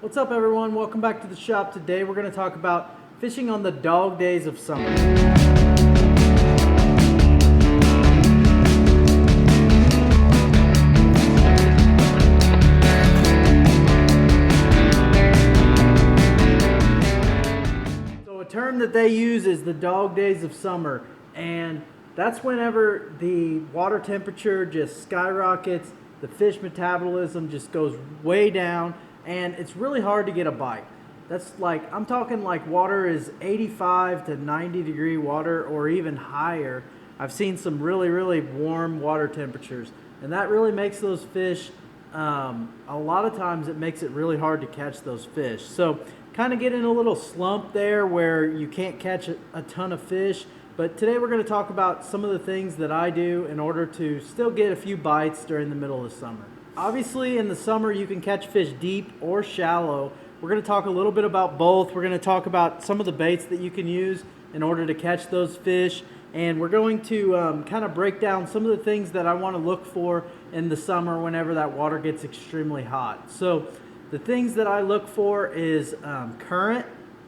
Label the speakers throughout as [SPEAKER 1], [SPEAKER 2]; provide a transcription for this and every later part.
[SPEAKER 1] What's up, everyone? Welcome back to the shop. Today we're going to talk about fishing on the dog days of summer. So a term that they use is the dog days of summer, and that's whenever the water temperature just skyrockets, the fish metabolism just goes way down, and it's really hard to get a bite. That's like, I'm talking like water is 85 to 90 degree water or even higher. I've seen some really warm water temperatures, and that really makes those fish, a lot of times it makes it really hard to catch those fish. So kind of get in a little slump there where you can't catch a ton of fish. But today we're going to talk about some of the things that I do in order to still get a few bites during the middle of the summer. Obviously in the summer you can catch fish deep or shallow. We're going to talk a little bit about both. We're going to talk about some of the baits that you can use in order to catch those fish. And we're going to kind of break down some of the things that I want to look for in the summer whenever that water gets extremely hot. So the things that I look for is current,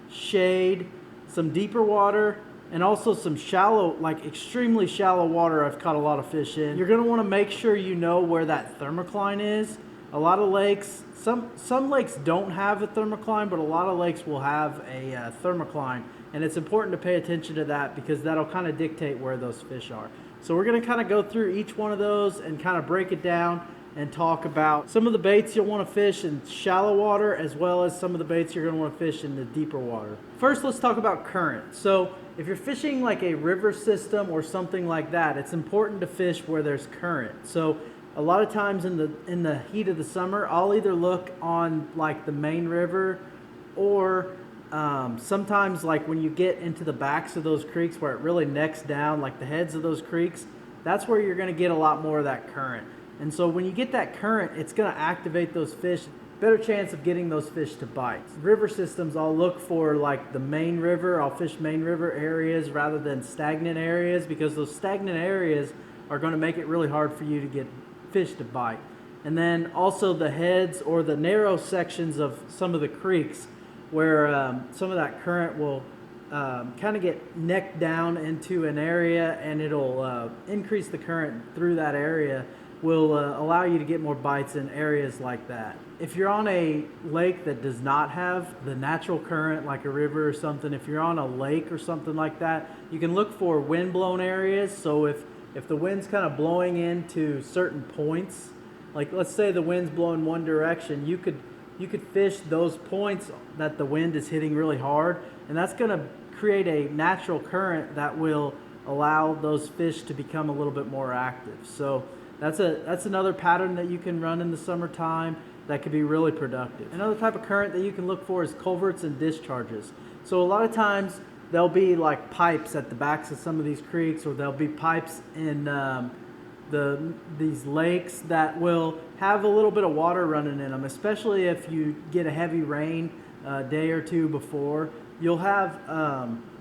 [SPEAKER 1] shade, some deeper water, and also some shallow, like extremely shallow water I've caught a lot of fish in. You're gonna wanna make sure you know where that thermocline is. A lot of lakes, some lakes don't have a thermocline, but a lot of lakes will have a thermocline. And it's important to pay attention to that because that'll kind of dictate where those fish are. So we're gonna kind of go through each one of those and kind of break it down and talk about some of the baits you'll want to fish in shallow water as well as some of the baits you're going to want to fish in the deeper water. First, let's talk about current. So if you're fishing like a river system or something like that, it's important to fish where there's current. So a lot of times in the heat of the summer, I'll either look on like the main river or sometimes like when you get into the backs of those creeks where it really necks down, like the heads of those creeks, that's where you're going to get a lot more of that current. And so when you get that current, it's going to activate those fish. Better chance of getting those fish to bite. River systems, I'll look for like the main river. I'll fish main river areas rather than stagnant areas because those stagnant areas are going to make it really hard for you to get fish to bite. And then also the heads or the narrow sections of some of the creeks where some of that current will kind of get necked down into an area, and it'll increase the current through that area, will allow you to get more bites in areas like that. If you're on a lake that does not have the natural current like a river or something, if you're on a lake or something like that, you can look for wind-blown areas. So if the wind's kind of blowing into certain points, like let's say the wind's blowing one direction, you could fish those points that the wind is hitting really hard, and that's going to create a natural current that will allow those fish to become a little bit more active. So that's another pattern that you can run in the summertime that could be really productive. Another type of current that you can look for is culverts and discharges. So a lot of times there'll be like pipes at the backs of some of these creeks, or there'll be pipes in these lakes that will have a little bit of water running in them, especially if you get a heavy rain a day or two before. You'll have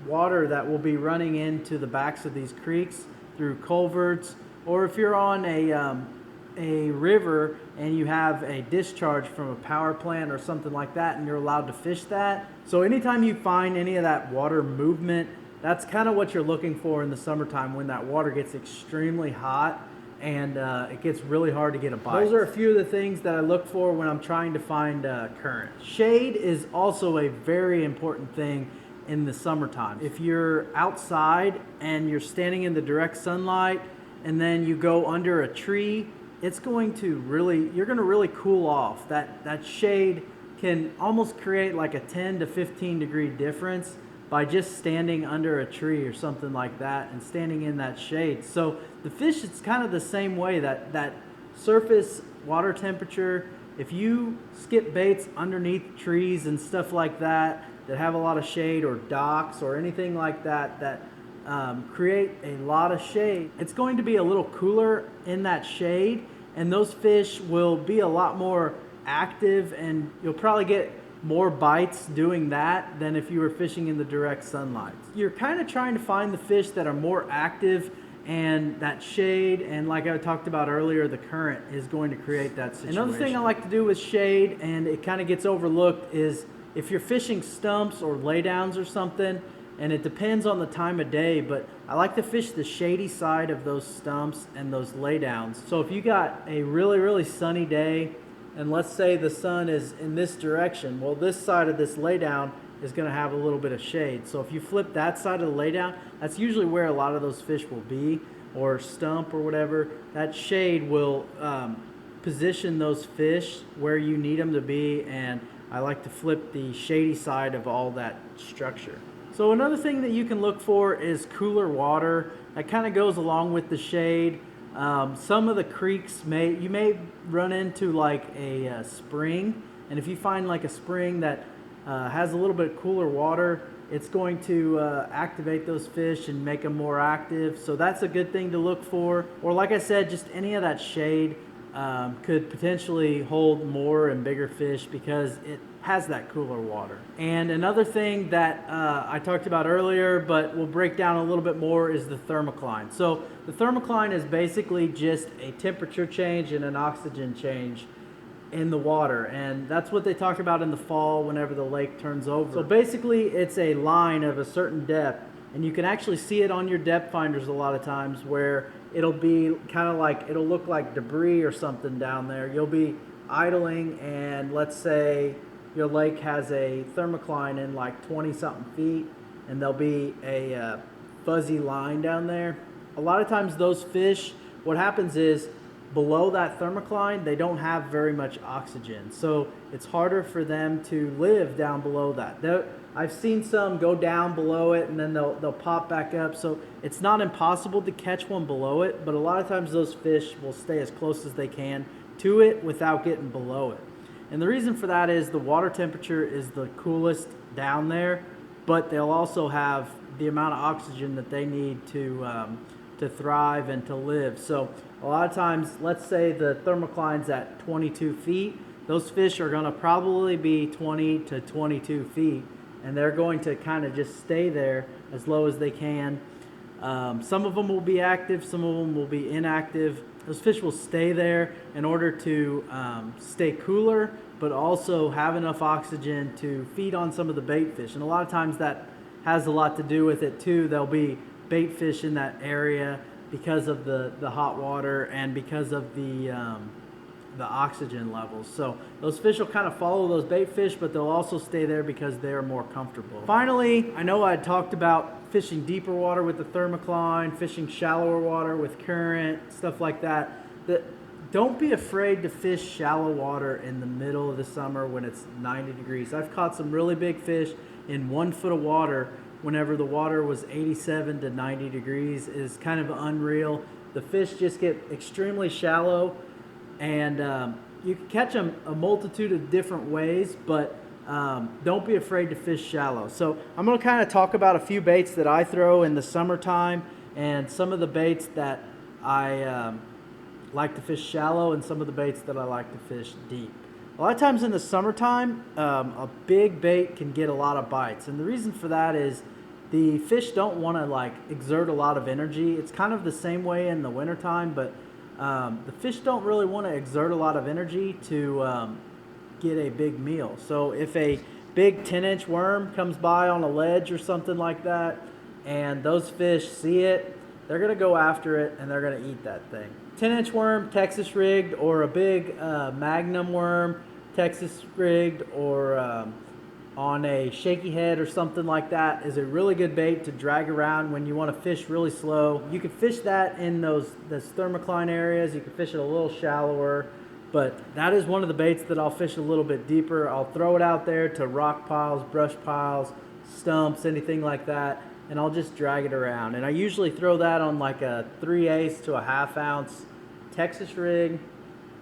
[SPEAKER 1] water that will be running into the backs of these creeks through culverts. Or if you're on a river and you have a discharge from a power plant or something like that and you're allowed to fish that. So anytime you find any of that water movement, that's kind of what you're looking for in the summertime when that water gets extremely hot and it gets really hard to get a bite. Those are a few of the things that I look for when I'm trying to find current. Shade is also a very important thing in the summertime. If you're outside and you're standing in the direct sunlight, and then you go under a tree, it's going to you're going to really cool off. That shade can almost create like a 10 to 15 degree difference by just standing under a tree or something like that and standing in that shade. So the fish, it's kind of the same way, that surface water temperature. If you skip baits underneath trees and stuff like that have a lot of shade, or docks or anything like that, create a lot of shade, it's going to be a little cooler in that shade, and those fish will be a lot more active, and you'll probably get more bites doing that than if you were fishing in the direct sunlight. You're kind of trying to find the fish that are more active and that shade, and like I talked about earlier, the current is going to create that situation. Another thing I like to do with shade, and it kind of gets overlooked, is if you're fishing stumps or laydowns or something, and it depends on the time of day, but I like to fish the shady side of those stumps and those laydowns. So if you got a really, really sunny day, and let's say the sun is in this direction, well, this side of this laydown is going to have a little bit of shade. So if you flip that side of the laydown, that's usually where a lot of those fish will be, or stump or whatever. That shade will position those fish where you need them to be, and I like to flip the shady side of all that structure. So another thing that you can look for is cooler water. That kind of goes along with the shade. Some of the creeks you may run into like a spring, and if you find like a spring that has a little bit cooler water, it's going to activate those fish and make them more active. So that's a good thing to look for. Or like I said, just any of that shade could potentially hold more and bigger fish because it has that cooler water. And another thing that I talked about earlier, but we'll break down a little bit more, is the thermocline. So the thermocline is basically just a temperature change and an oxygen change in the water, and that's what they talk about in the fall whenever the lake turns over. So basically it's a line of a certain depth, and you can actually see it on your depth finders a lot of times, where it'll be kind of like, it'll look like debris or something down there. You'll be idling, and let's say your lake has a thermocline in like 20 something feet, and there'll be a fuzzy line down there. A lot of times those fish, what happens is, below that thermocline, they don't have very much oxygen, so it's harder for them to live down below that. I've seen some go down below it and then they'll pop back up, so it's not impossible to catch one below it, but a lot of times those fish will stay as close as they can to it without getting below it. And the reason for that is the water temperature is the coolest down there, but they'll also have the amount of oxygen that they need to thrive and to live. So a lot of times, let's say the thermocline's at 22 feet, those fish are going to probably be 20 to 22 feet, and they're going to kind of just stay there as low as they can. Some of them will be active, some of them will be inactive. Those fish will stay there in order to stay cooler, but also have enough oxygen to feed on some of the bait fish. And a lot of times that has a lot to do with it too. There'll be bait fish in that area because of the hot water and because of the oxygen levels. So those fish will kind of follow those bait fish, but they'll also stay there because they're more comfortable. Finally, I know I talked about fishing deeper water with the thermocline, fishing shallower water with current, stuff like that. Don't be afraid to fish shallow water in the middle of the summer when it's 90 degrees. I've caught some really big fish in 1 foot of water whenever the water was 87 to 90 degrees. Is kind of unreal. The fish just get extremely shallow, and you can catch them a multitude of different ways, but don't be afraid to fish shallow. So I'm going to kind of talk about a few baits that I throw in the summertime, and some of the baits that I like to fish shallow, and some of the baits that I like to fish deep. A lot of times in the summertime, a big bait can get a lot of bites, and the reason for that is the fish don't want to like exert a lot of energy. It's kind of the same way in the wintertime, but the fish don't really want to exert a lot of energy to get a big meal. So if a big 10-inch worm comes by on a ledge or something like that, and those fish see it, they're going to go after it and they're going to eat that thing. 10-inch worm, Texas rigged, or a big Magnum worm, Texas rigged, or on a shaky head or something like that, is a really good bait to drag around when you want to fish really slow. You can fish that in those thermocline areas. You can fish it a little shallower, but that is one of the baits that I'll fish a little bit deeper. I'll throw it out there to rock piles, brush piles, stumps, anything like that, and I'll just drag it around. And I usually throw that on like a 3/8 to a 1/2 ounce Texas rig,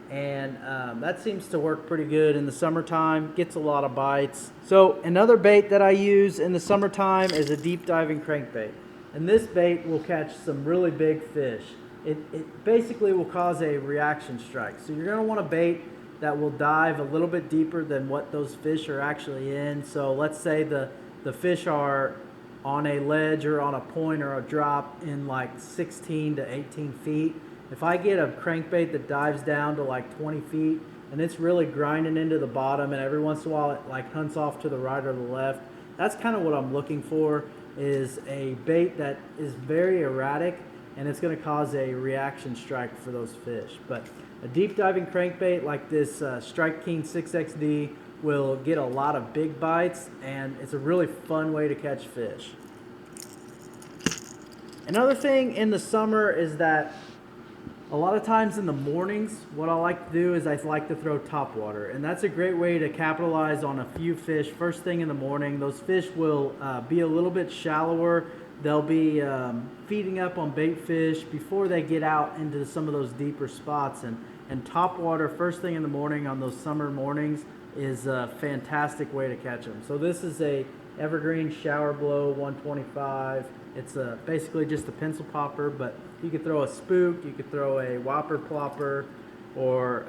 [SPEAKER 1] and that seems to work pretty good in the summertime. Gets a lot of bites. So another bait that I use in the summertime is a deep diving crankbait, and this bait will catch some really big fish. It basically will cause a reaction strike. So you're going to want a bait that will dive a little bit deeper than what those fish are actually in. So let's say the fish are on a ledge or on a point or a drop in like 16 to 18 feet. If I get a crankbait that dives down to like 20 feet and it's really grinding into the bottom and every once in a while it like hunts off to the right or the left, that's kind of what I'm looking for, is a bait that is very erratic and it's going to cause a reaction strike for those fish. But a deep diving crankbait like this Strike King 6XD will get a lot of big bites, and it's a really fun way to catch fish. Another thing in the summer is that a lot of times in the mornings, what I like to do is I like to throw topwater, and that's a great way to capitalize on a few fish first thing in the morning. Those fish will be a little bit shallower. They'll be feeding up on bait fish before they get out into some of those deeper spots, and topwater first thing in the morning on those summer mornings is a fantastic way to catch them. So this is a Evergreen Shower Blow 125. It's basically just a pencil popper, but you could throw a spook, you could throw a whopper plopper, or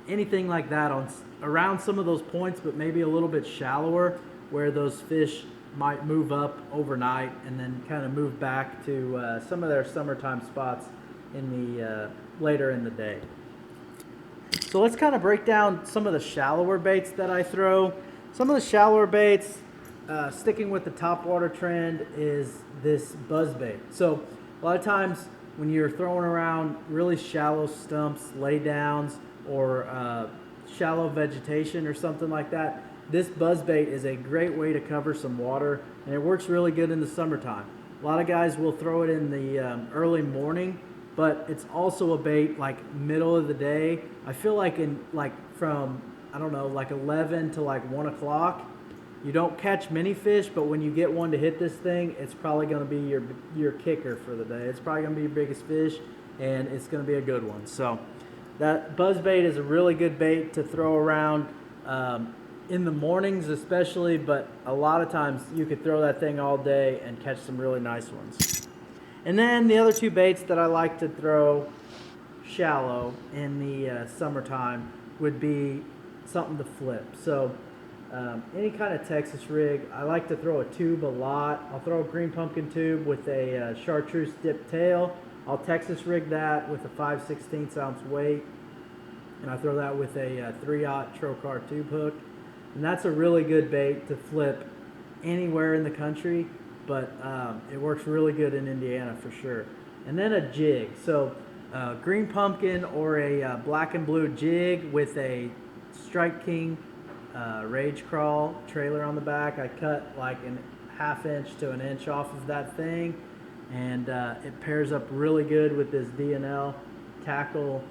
[SPEAKER 1] anything like that on around some of those points, but maybe a little bit shallower, where those fish might move up overnight and then kind of move back to some of their summertime spots in the later in the day. So let's kind of break down some of the shallower baits that I throw. Some of the shallower baits, sticking with the topwater trend, is this buzz bait. So a lot of times when you're throwing around really shallow stumps, laydowns, or shallow vegetation or something like that, this buzz bait is a great way to cover some water, and it works really good in the summertime. A lot of guys will throw it in the early morning, but it's also a bait like middle of the day. I feel like from, I don't know, like 11 to like 1 o'clock, you don't catch many fish, but when you get one to hit this thing, it's probably going to be your kicker for the day. It's probably going to be your biggest fish, and it's going to be a good one. So that buzz bait is a really good bait to throw around in the mornings especially, but a lot of times you could throw that thing all day and catch some really nice ones. And then the other two baits that I like to throw shallow in the summertime would be something to flip. So any kind of Texas rig, I like to throw a tube a lot. I'll throw a green pumpkin tube with a chartreuse dip tail. I'll Texas rig that with a 5/16 ounce weight, and I throw that with a 3/0 Trocar tube hook. And that's a really good bait to flip anywhere in the country, but it works really good in Indiana for sure. And then a jig. So green pumpkin or a black and blue jig with a Strike King Rage Crawl trailer on the back. I cut like a 1/2 inch to 1 inch off of that thing, and it pairs up really good with this D&L tackle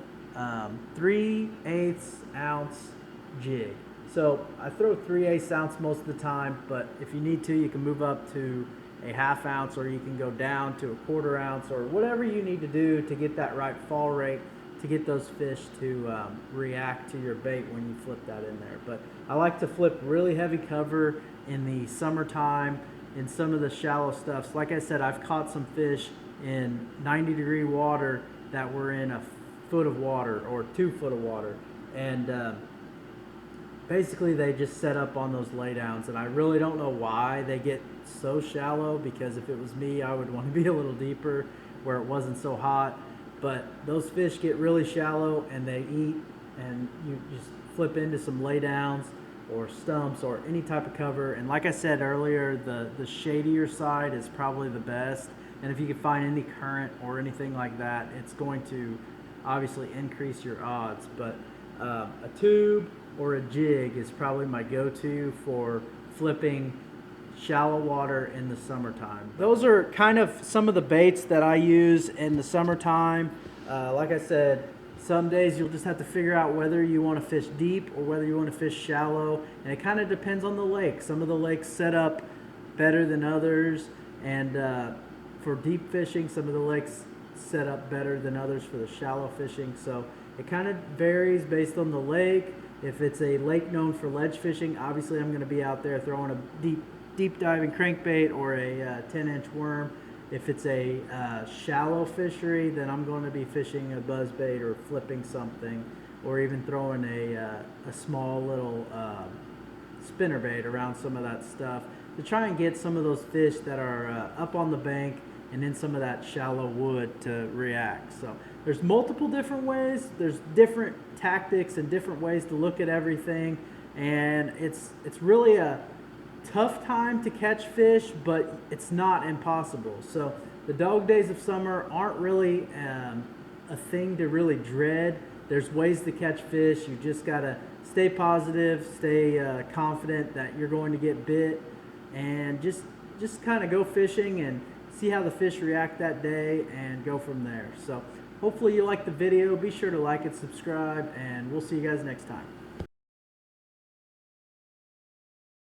[SPEAKER 1] 3/8 ounce jig. So I throw 3/8 ounce most of the time, but if you need to, you can move up to a 1/2 ounce, or you can go down to a 1/4 ounce, or whatever you need to do to get that right fall rate, to get those fish to react to your bait when you flip that in there. But I like to flip really heavy cover in the summertime in some of the shallow stuffs. Like I said, I've caught some fish in 90-degree water that were in a foot of water or 2 foot of water, and basically they just set up on those laydowns, and I really don't know why they get so shallow, because if it was me, I would want to be a little deeper where it wasn't so hot. But those fish get really shallow and they eat, and you just flip into some laydowns or stumps or any type of cover. And like I said earlier, the shadier side is probably the best, and if you can find any current or anything like that, it's going to obviously increase your odds. But a tube or a jig is probably my go-to for flipping shallow water in the summertime. Those are kind of some of the baits that I use in the summertime. Like I said, some days you'll just have to figure out whether you want to fish deep or whether you want to fish shallow, and it kind of depends on the lake. Some of the lakes set up better than others, and for deep fishing, some of the lakes set up better than others for the shallow fishing. So it kind of varies based on the lake. If it's a lake known for ledge fishing, obviously I'm going to be out there throwing a deep diving crankbait or a 10-inch worm. If it's a shallow fishery, then I'm going to be fishing a buzzbait or flipping something, or even throwing a small little spinnerbait around some of that stuff to try and get some of those fish that are up on the bank and in some of that shallow wood to react. So there's multiple different ways, there's different tactics and different ways to look at everything, and it's really a tough time to catch fish, but it's not impossible. So the dog days of summer aren't really a thing to really dread. There's ways to catch fish. You just gotta stay positive, stay confident that you're going to get bit, and just kind of go fishing and see how the fish react that day and go from there. So hopefully you liked the video. Be sure to like and subscribe, and we'll see you guys next time.